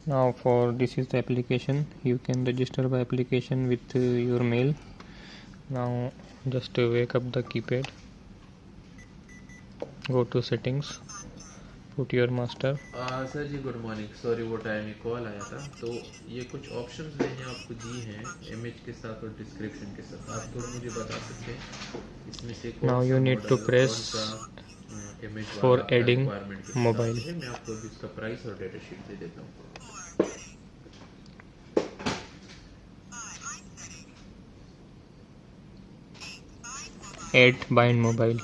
Now for this is the application. You can register by application with your mail. Now just wake up the keypad, go to settings, put your master. Sir ji good morning, sorry वो time में call आया था। तो ये कुछ options मैंने आपको दी हैं इमेज के साथ और डिस्क्रिप्शन के साथ। आप थोड़ा मुझे बता सकते हैं इसमें से Now you need to press image for वाला adding रिक्वायरमेंट के mobile. हिसाब से है। मैं आपको अभी इसका प्राइस और डेटा शीट दे देता हूँ। Add bind mobile.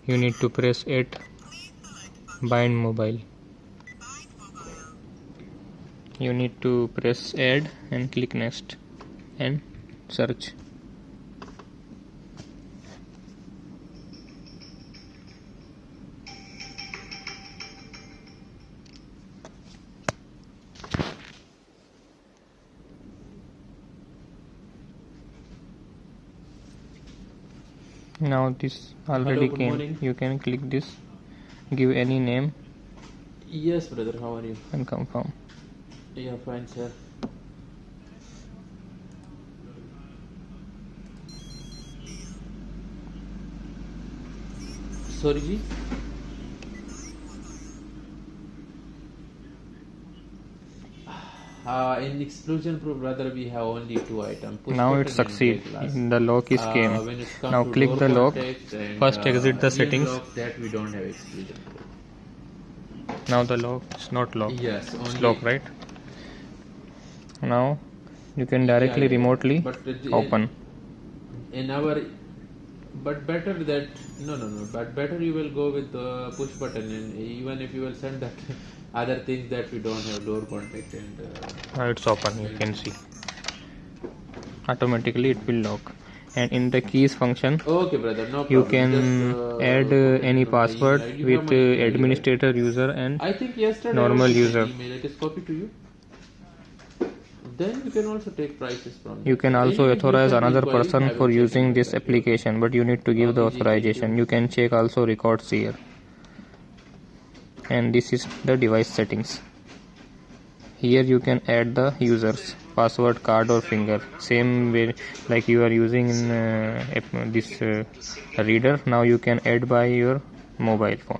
You need to press add bind mobile. You need to press add and click next and search. Now this already Hello, good came. morning. You can click this, give any name Yes brother, how are you? and confirm. Yeah, fine sir. Sorry ji, in exclusion proof brother we have only two items. Now it succeed. The lock is came. When it's come Now to click door the lock. contact and, First exit the EM settings. lock, that we don't have exclusion proof. Now the lock is not locked. Yes, It's only locked, right? Now you can directly remotely but open. in our, but better that no, but better you will go with the push button, and even if you will send that other things that we don't have door contact and Now it's open. You can see. Automatically it will lock. And in the keys function, okay brother, no you problem. can Just, add copy any it from my password email. You have with my email ID, right? administrator user and I think yesterday normal I user. email. It is copied to you. Then you can also take prices from You them. can So also anyway, give authorize some another inquiries. I person will for check using and this get back to you. application, but you need to give the Okay, ji, thank authorization. you. You can check also records here. And this is the device settings. Here you can add the users, password, card or finger, same way like you are using in this reader. Now you can add by your mobile phone.